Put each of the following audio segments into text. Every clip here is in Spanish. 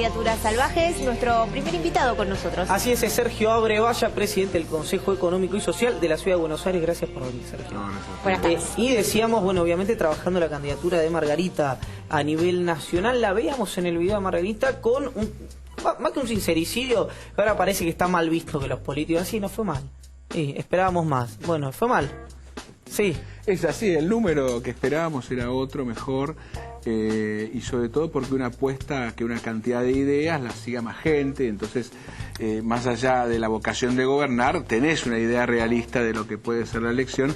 Criaturas Salvajes, nuestro primer invitado con nosotros. Así es Sergio Abrevaya, presidente del Consejo Económico y Social de la Ciudad de Buenos Aires. Gracias por venir, Sergio. Buenas tardes. Y decíamos, bueno, obviamente trabajando la candidatura de Margarita a nivel nacional, la veíamos en el video de Margarita con más que un sincericidio, ahora parece que está mal visto que los políticos, así no fue mal. Sí, esperábamos más. Bueno, fue mal. Sí. Es así, el número que esperábamos era otro, mejor, y sobre todo porque una apuesta a que una cantidad de ideas las siga más gente, entonces, más allá de la vocación de gobernar, tenés una idea realista de lo que puede ser la elección,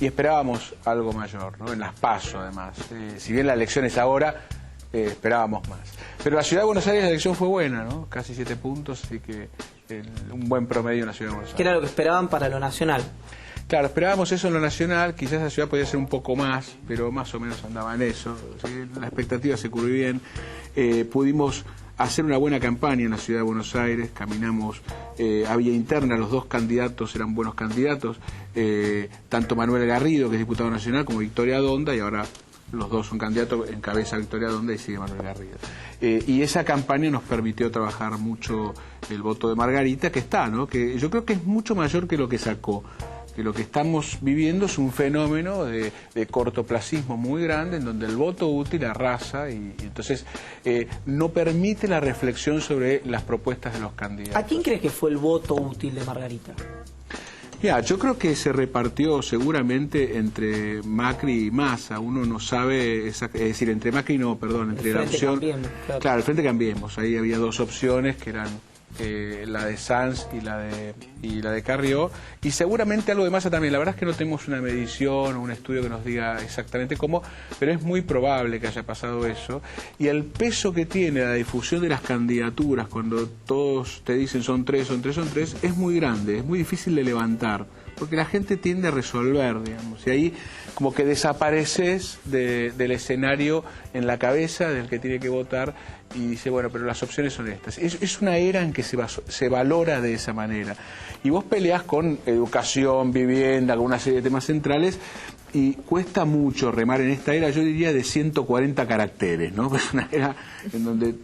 y esperábamos algo mayor, ¿no? En las PASO, además. Si bien la elección es ahora, esperábamos más. Pero la Ciudad de Buenos Aires, la elección fue buena, ¿no? Casi 7 puntos, así que un buen promedio en la Ciudad de Buenos Aires. ¿Qué era lo que esperaban para lo nacional? Claro, esperábamos eso en lo nacional, quizás la ciudad podía ser un poco más, pero más o menos andaba en eso. ¿Sí? La expectativa se cubrió bien. Pudimos hacer una buena campaña en la Ciudad de Buenos Aires, caminamos a vía interna, los dos candidatos eran buenos candidatos, tanto Manuel Garrido, que es diputado nacional, como Victoria Donda, y ahora los dos son candidatos, encabeza Victoria Donda y sigue Manuel Garrido. Y esa campaña nos permitió trabajar mucho el voto de Margarita, que está, ¿no? Que yo creo que es mucho mayor que lo que sacó. Que lo que estamos viviendo es un fenómeno de cortoplacismo muy grande en donde el voto útil arrasa y entonces no permite la reflexión sobre las propuestas de los candidatos. ¿A quién crees que fue el voto útil de Margarita? Mira, yo creo que se repartió seguramente entre Macri y Massa. Uno no sabe, es decir, entre Macri no, perdón, entre la opción... Cambiemos, claro, el Frente Cambiemos. Ahí había dos opciones que eran... la de Sanz y la de Carrió, y seguramente algo de Massa también. La verdad es que no tenemos una medición o un estudio que nos diga exactamente cómo, pero es muy probable que haya pasado eso, y el peso que tiene la difusión de las candidaturas cuando todos te dicen son tres, es muy grande, es muy difícil de levantar, porque la gente tiende a resolver, digamos, y ahí como que desapareces del escenario en la cabeza del que tiene que votar y dice, bueno, pero las opciones son estas. Es una era en que se valora de esa manera. Y vos peleás con educación, vivienda, alguna serie de temas centrales, y cuesta mucho remar en esta era, yo diría, de 140 caracteres, ¿no? Es una era en donde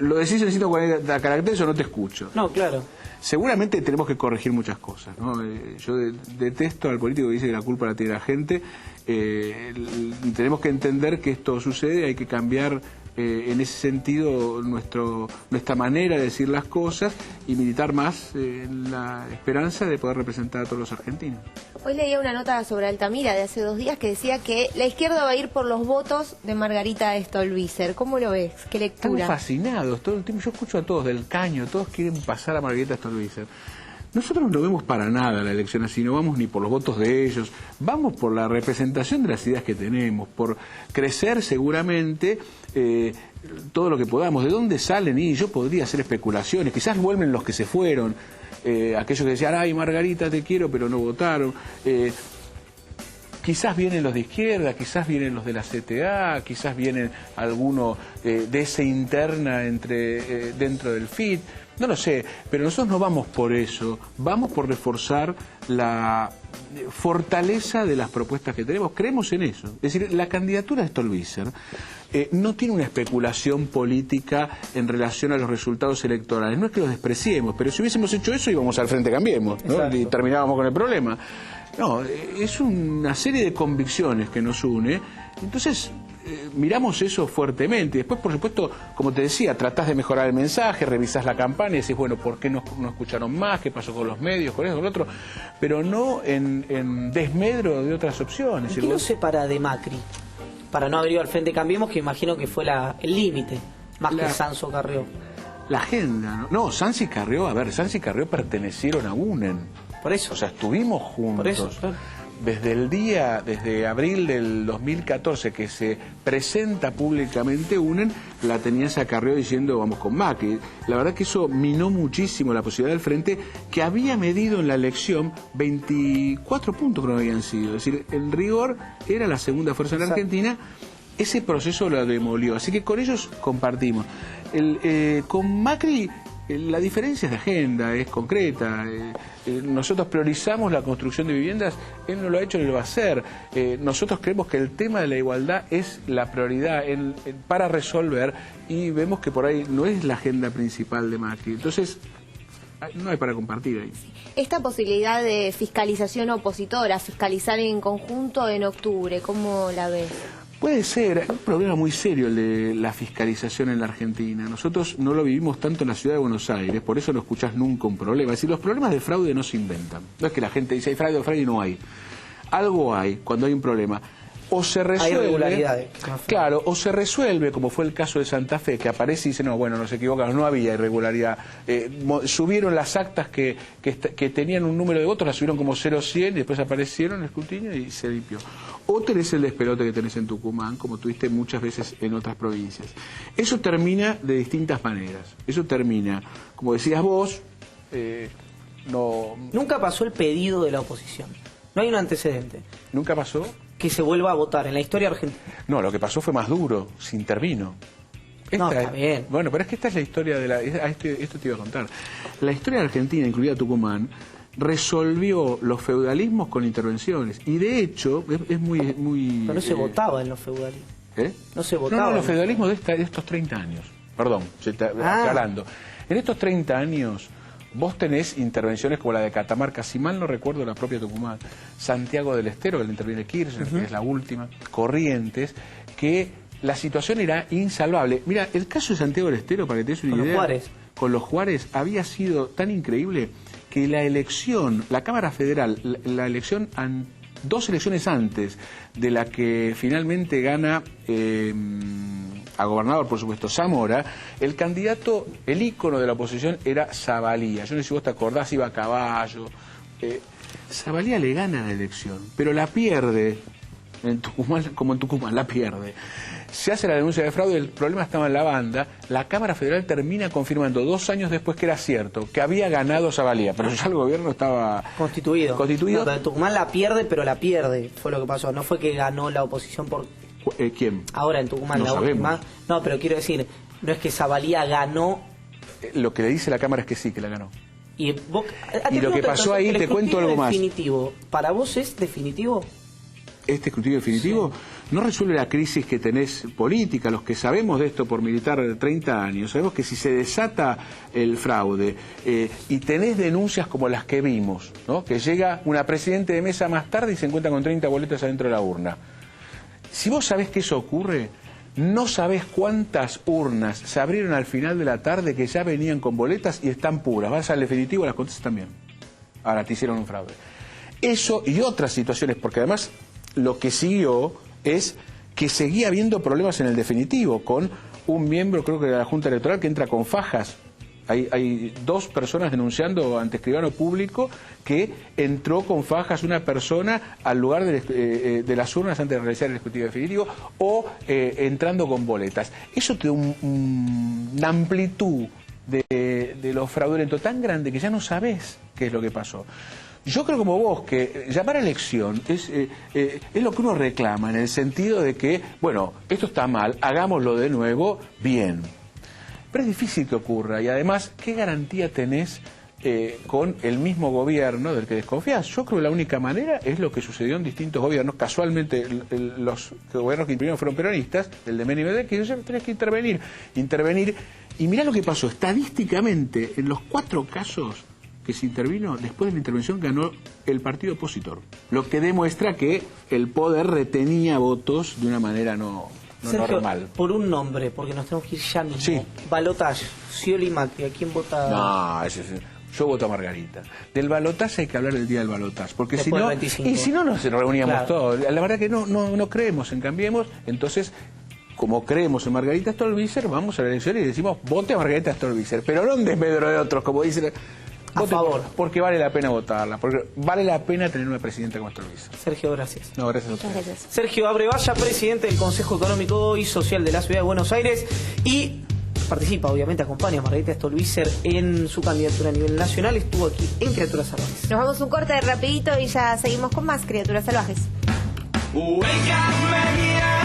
lo decís en 140 caracteres o no te escucho. No, claro. Seguramente tenemos que corregir muchas cosas, ¿no? Yo detesto al político que dice que la culpa la tiene la gente. Tenemos que entender que esto sucede, hay que cambiar en ese sentido nuestra manera de decir las cosas y militar más en la esperanza de poder representar a todos los argentinos. Hoy leía una nota sobre Altamira de hace 2 días que decía que la izquierda va a ir por los votos de Margarita Stolbizer. ¿Cómo lo ves? ¿Qué lectura? Están fascinados todo el tiempo. Yo escucho a todos del Caño, todos quieren pasar a Margarita Stolbizer. Nosotros no vemos para nada la elección así, no vamos ni por los votos de ellos, vamos por la representación de las ideas que tenemos, por crecer seguramente todo lo que podamos. ¿De dónde salen? Y yo podría hacer especulaciones, quizás vuelven los que se fueron, aquellos que decían, ay Margarita te quiero, pero no votaron. Quizás vienen los de izquierda, quizás vienen los de la CTA, quizás vienen algunos de esa interna dentro del FIT. No lo sé, pero nosotros no vamos por eso, vamos por reforzar la fortaleza de las propuestas que tenemos, creemos en eso. Es decir, la candidatura de Stolbizer no tiene una especulación política en relación a los resultados electorales. No es que los despreciemos, pero si hubiésemos hecho eso íbamos al Frente Cambiemos, ¿no? Y terminábamos con el problema. No, es una serie de convicciones que nos une, entonces miramos eso fuertemente. Después, por supuesto, como te decía, tratás de mejorar el mensaje, revisás la campaña y decís, bueno, ¿por qué no escucharon más? ¿Qué pasó con los medios? Con eso, con lo otro. Pero no en desmedro de otras opciones. ¿Y qué lo separa de Macri? Para no haber ido al Frente Cambiemos, que imagino que fue el límite, más que Sanz o Carrió. La agenda, ¿no? No, Sanz y Carrió, a ver, Sanz y Carrió pertenecieron a UNEN. Por eso. O sea, estuvimos juntos. Por eso, claro. Desde abril del 2014 que se presenta públicamente UNEN, la tenías a Carrió diciendo vamos con Macri. La verdad que eso minó muchísimo la posibilidad del Frente, que había medido en la elección 24 puntos que no habían sido. Es decir, en rigor era la segunda fuerza en la Argentina. Ese proceso lo demolió, así que con ellos compartimos. Con Macri La diferencia es de agenda, es concreta. Nosotros priorizamos la construcción de viviendas, él no lo ha hecho ni lo va a hacer. Nosotros creemos que el tema de la igualdad es la prioridad para resolver, y vemos que por ahí no es la agenda principal de Macri. Entonces, no hay para compartir ahí. Esta posibilidad de fiscalización opositora, fiscalizar en conjunto en octubre, ¿cómo la ves? Puede ser, es un problema muy serio el de la fiscalización en la Argentina. Nosotros no lo vivimos tanto en la ciudad de Buenos Aires, por eso no escuchás nunca un problema. Es decir, los problemas de fraude no se inventan. No es que la gente dice hay fraude y no hay. Algo hay cuando hay un problema. O se resuelve, hay irregularidades. Claro, o se resuelve, como fue el caso de Santa Fe, que aparece y dice, no, bueno, nos equivocamos, no había irregularidad. Subieron las actas que tenían un número de votos, las subieron como 0-100 y después aparecieron en el escrutinio y se limpió. O tenés el despelote que tenés en Tucumán, como tuviste muchas veces en otras provincias. Eso termina de distintas maneras. Eso termina, como decías vos, Nunca pasó el pedido de la oposición. No hay un antecedente. ¿Nunca pasó? Que se vuelva a votar en la historia argentina. No, lo que pasó fue más duro, se intervino. No, está bien. Bueno, pero es que esta es la historia de esto te iba a contar. La historia de Argentina, incluida Tucumán, resolvió los feudalismos con intervenciones. Y de hecho, es muy... Pero no se votaba en los feudalismos. No se votaba. No, los feudalismos de estos 30 años. Perdón, se está aclarando. En estos 30 años... Vos tenés intervenciones como la de Catamarca, si mal no recuerdo, la propia Tucumán, Santiago del Estero, que le interviene Kirchner, que es la última, Corrientes, que la situación era insalvable. Mira, el caso de Santiago del Estero, para que te des una idea, con los Juárez, había sido tan increíble que la elección, la Cámara Federal, la elección, dos elecciones antes de la que finalmente gana... a gobernador, por supuesto, Zamora, el candidato, el ícono de la oposición era Zavalía. Yo no sé si vos te acordás, iba a caballo. Zavalía le gana la elección, pero la pierde, en Tucumán, como en Tucumán, la pierde. Se hace la denuncia de fraude, el problema estaba en la banda, la Cámara Federal termina confirmando 2 años después que era cierto, que había ganado Zavalía, pero ya el gobierno estaba constituido. No, pero Tucumán la pierde, pero la pierde, fue lo que pasó, no fue que ganó la oposición por... ¿Quién? Ahora en Tucumán, no la última. No, pero quiero decir, no es que Zavalía ganó. Lo que le dice la Cámara es que sí, que la ganó. Y lo que pasó ahí, te cuento algo más. Definitivo. ¿Para vos es definitivo? Este escrutinio definitivo no resuelve la crisis que tenés política. Los que sabemos de esto por militar de 30 años, sabemos que si se desata el fraude y tenés denuncias como las que vimos, ¿no? Que llega una presidente de mesa más tarde y se encuentra con 30 boletas adentro de la urna. Si vos sabés que eso ocurre, no sabés cuántas urnas se abrieron al final de la tarde que ya venían con boletas y están puras. Vas al definitivo, las contestas también. Ahora te hicieron un fraude. Eso y otras situaciones, porque además lo que siguió es que seguía habiendo problemas en el definitivo, con un miembro, creo que de la Junta Electoral, que entra con fajas. Hay 2 personas denunciando ante escribano público que entró con fajas una persona al lugar de las urnas antes de realizar el escrutinio definitivo o entrando con boletas. Eso te da una amplitud de lo fraudulento tan grande que ya no sabés qué es lo que pasó. Yo creo como vos que llamar a elección es lo que uno reclama, en el sentido de que, bueno, esto está mal, hagámoslo de nuevo bien. Pero es difícil que ocurra y además, ¿qué garantía tenés con el mismo gobierno del que desconfías? Yo creo que la única manera es lo que sucedió en distintos gobiernos. Casualmente los gobiernos que intervinieron fueron peronistas, el de Menem y de Kirchner, tenés que intervenir. Y mirá lo que pasó, estadísticamente, en los 4 casos que se intervino, después de la intervención ganó el partido opositor. Lo que demuestra que el poder retenía votos de una manera no Sergio, normal. Por un nombre, porque nos tenemos que ir ya mismo. Sí. Balotaje, Scioli y Macri, ¿a quién vota? No, yo voto a Margarita. Del balotaje hay que hablar el día del balotaje, porque si no, 25. Y si no nos reuníamos Claro. todos. La verdad que no creemos en Cambiemos, entonces, como creemos en Margarita Stolbizer, vamos a la elección y decimos, vote a Margarita Stolbizer, pero no en desmedro de otros, como dicen. A favor. Porque vale la pena votarla, porque vale la pena tener una presidenta como Stolbizer. Sergio, gracias. No, gracias a Muchas ustedes. gracias. Sergio Abrevaya, presidente del Consejo Económico y Social de la Ciudad de Buenos Aires y participa, obviamente, acompaña a Margarita Stolbizer en su candidatura a nivel nacional. Estuvo aquí en Criaturas Salvajes. Nos vamos un corte rapidito y ya seguimos con más Criaturas Salvajes. Wake up, man, yeah.